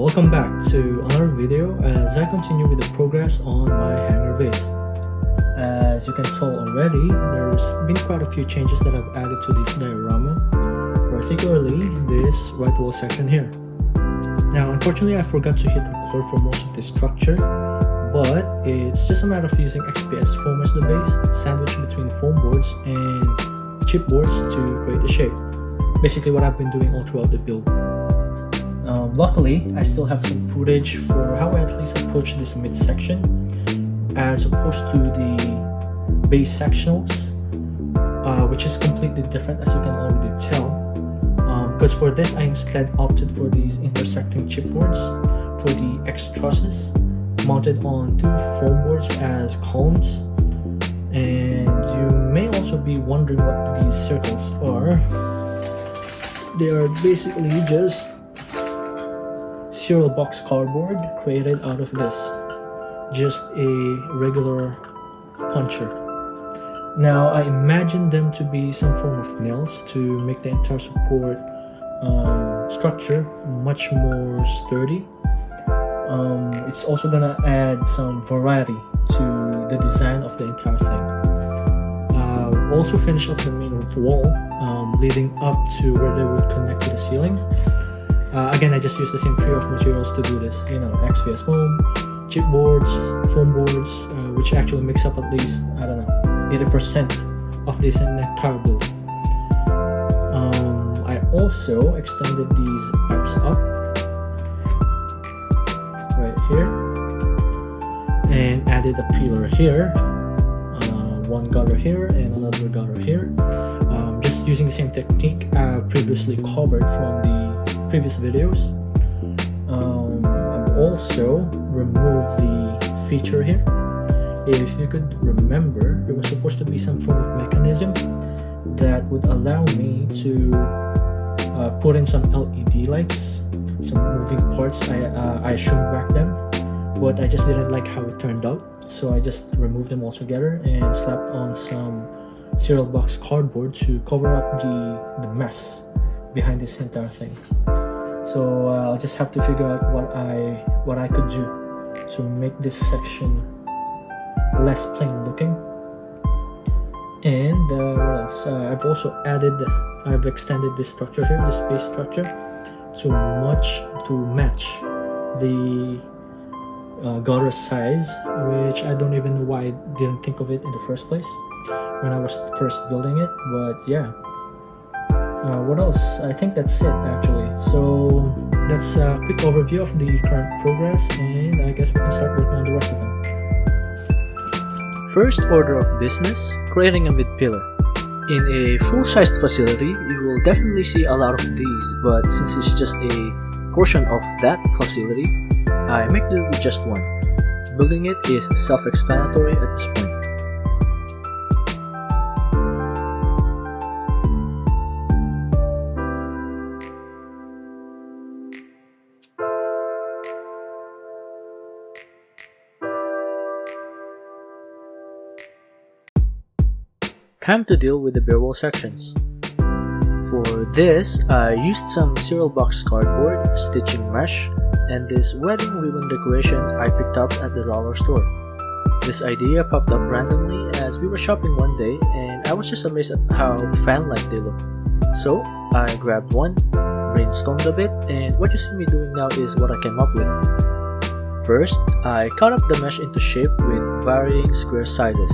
welcome back to another video as I continue with the progress on my Hangar base. As you can tell already, there's been quite a few changes that I've added to this diorama, particularly this right wall section here. Now unfortunately I forgot to hit record for most of this structure, but it's just a matter of using XPS foam as the base, sandwiched between foam boards and chipboards to create the shape. Basically what I've been doing all throughout the build. Luckily, I still have some footage for how I at least approach this midsection as opposed to the base sectionals, which is completely different as you can already tell. Because for this I instead opted for these intersecting chipboards for the X trusses mounted on two foam boards as columns. And you may also be wondering what these circles are. They are basically just cereal box cardboard created out of this, just a regular puncher. Now I imagine them to be some form of nails to make the entire support structure much more sturdy. It's also gonna add some variety to the design of the entire thing. Also finish up the main wall leading up to where they would connect to the ceiling. Again, I just used the same trio of materials to do this, XPS foam, chipboards, foam boards, which actually makes up at least, 80% of this entire build. I also extended these pipes up right here and added a pillar here, one gutter here and another gutter here, just using the same technique I previously covered from the previous videos. I've also removed the feature here. If you could remember, there was supposed to be some form of mechanism that would allow me to put in some LED lights, some moving parts. I shrunk back them, but I just didn't like how it turned out, so I just removed them all together and slapped on some cereal box cardboard to cover up the mess behind this entire thing. So I'll just have to figure out what I could do to make this section less plain looking. And what else? I've extended this structure here, this base structure, to match the gutter size, which I don't even know why I didn't think of it in the first place when I was first building it. But yeah. What else? I think that's it actually. So that's a quick overview of the current progress, and I guess we can start working on the rest of them. First order of business, creating a mid-pillar. In a full-sized facility, you will definitely see a lot of these, but since it's just a portion of that facility, I make do with just one. Building it is self-explanatory at this point. Time to deal with the bare wall sections. For this, I used some cereal box cardboard, stitching mesh, and this wedding ribbon decoration I picked up at the dollar store. This idea popped up randomly as we were shopping one day, and I was just amazed at how fan-like they look. So I grabbed one, brainstormed a bit, and what you see me doing now is what I came up with. First, I cut up the mesh into shape with varying square sizes,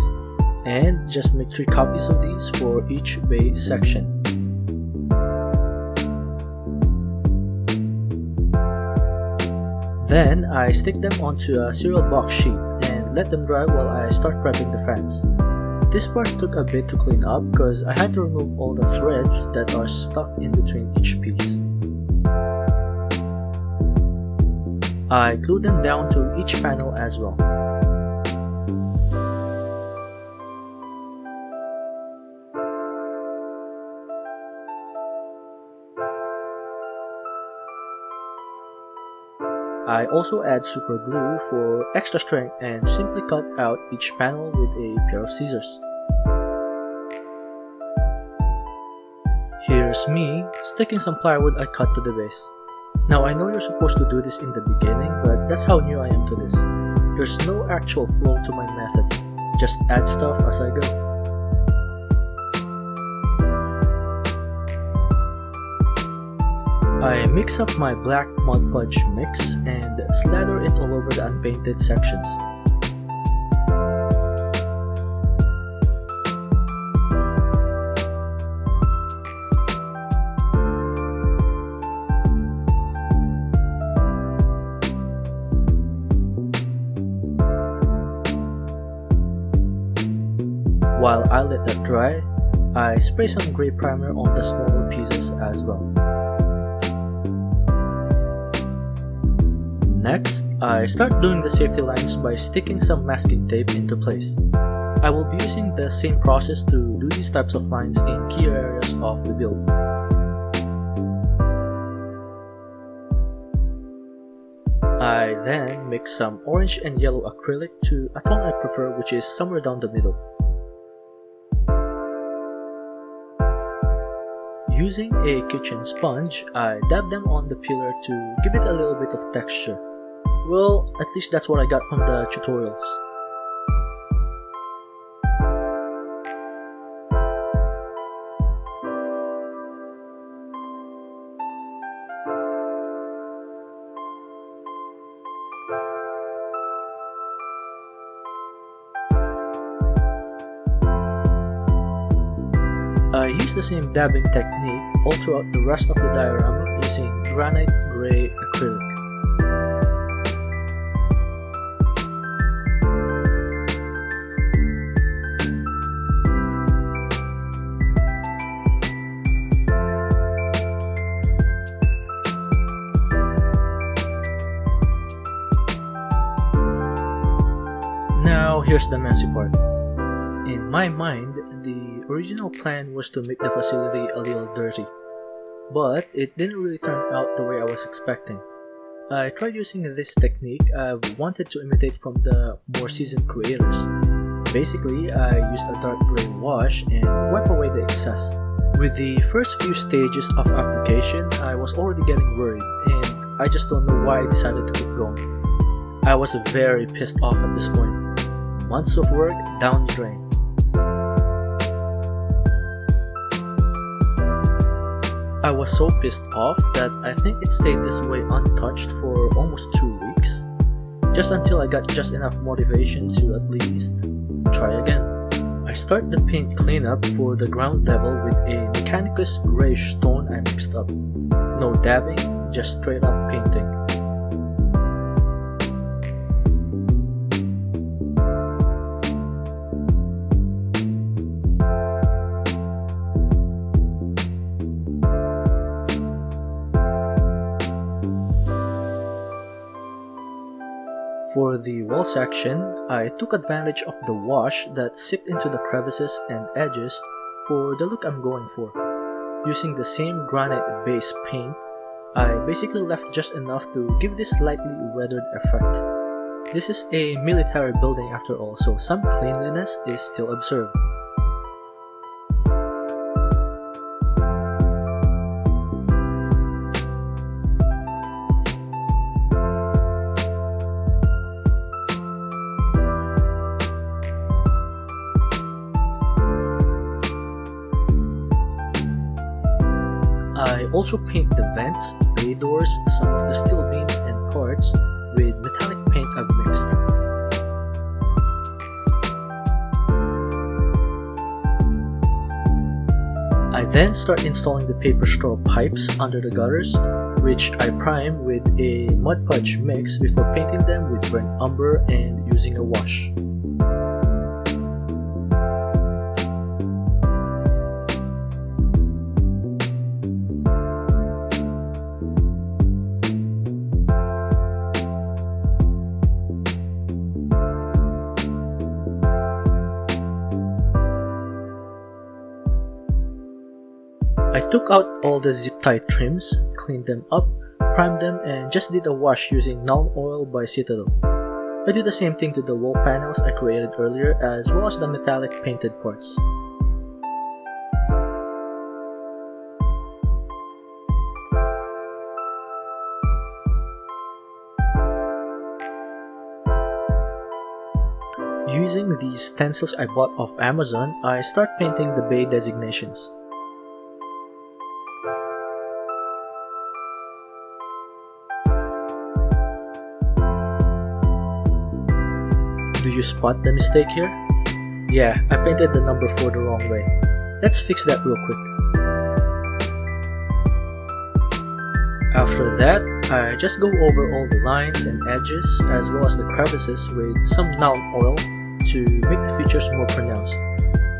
and just make 3 copies of these for each base section. Then I stick them onto a cereal box sheet and let them dry while I start prepping the fans. This part took a bit to clean up because I had to remove all the threads that are stuck in between each piece. I glued them down to each panel as well. I also add super glue for extra strength and simply cut out each panel with a pair of scissors. Here's me sticking some plywood I cut to the base. Now I know you're supposed to do this in the beginning, but that's how new I am to this. There's no actual flow to my method, just add stuff as I go. I mix up my black Mod Podge mix and slather it all over the unpainted sections. While I let that dry, I spray some gray primer on the smaller pieces as well. Next, I start doing the safety lines by sticking some masking tape into place. I will be using the same process to do these types of lines in key areas of the build. I then mix some orange and yellow acrylic to a tone I prefer, which is somewhere down the middle. Using a kitchen sponge, I dab them on the pillar to give it a little bit of texture. Well, at least that's what I got from the tutorials. I use the same dabbing technique all throughout the rest of the diorama using granite gray acrylic. Now here's the messy part. In my mind, the original plan was to make the facility a little dirty, but it didn't really turn out the way I was expecting. I tried using this technique I've wanted to imitate from the more seasoned creators. Basically, I used a dark gray wash and wipe away the excess. With the first few stages of application, I was already getting worried, and I just don't know why I decided to keep going. I was very pissed off at this point. Months of work down the drain. I was so pissed off that I think it stayed this way untouched for almost 2 weeks, just until I got just enough motivation to at least try again. I start the paint cleanup for the ground level with a Mechanicus grayish tone I mixed up. No dabbing, just straight up painting. For the wall section, I took advantage of the wash that seeped into the crevices and edges for the look I'm going for. Using the same granite base paint, I basically left just enough to give this slightly weathered effect. This is a military building after all, so some cleanliness is still observed. I also paint the vents, bay doors, some of the steel beams and parts with metallic paint I've mixed. I then start installing the paper straw pipes under the gutters, which I prime with a Mod Podge mix before painting them with burnt umber and using a wash. I took out all the zip tie trims, cleaned them up, primed them, and just did a wash using Null Oil by Citadel. I do the same thing to the wall panels I created earlier as well as the metallic painted parts. using these stencils I bought off Amazon, I start painting the bay designations. Do you spot the mistake here? Yeah, I painted the number 4 the wrong way. Let's fix that real quick. After that, I just go over all the lines and edges as well as the crevices with some nuln oil to make the features more pronounced.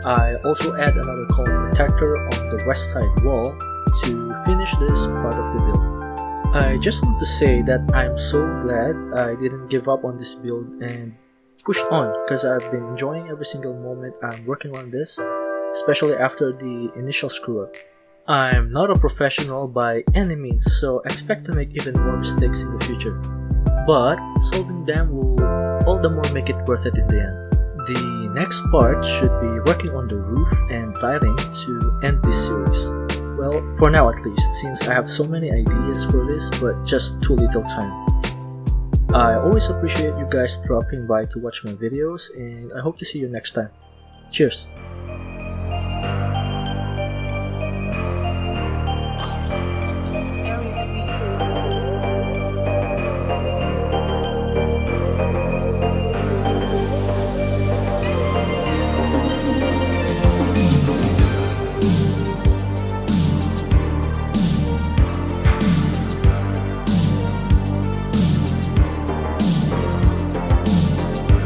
I also add another color protector on the west side wall to finish this part of the build. I just want to say that I'm so glad I didn't give up on this build and pushed on, because I've been enjoying every single moment I'm working on this, especially after the initial screw up. I'm not a professional by any means, so expect to make even more mistakes in the future, but solving them will all the more make it worth it in the end. The next part should be working on the roof and lighting to end this series. Well, for now at least, since I have so many ideas for this but just too little time. I always appreciate you guys dropping by to watch my videos, and I hope to see you next time. Cheers!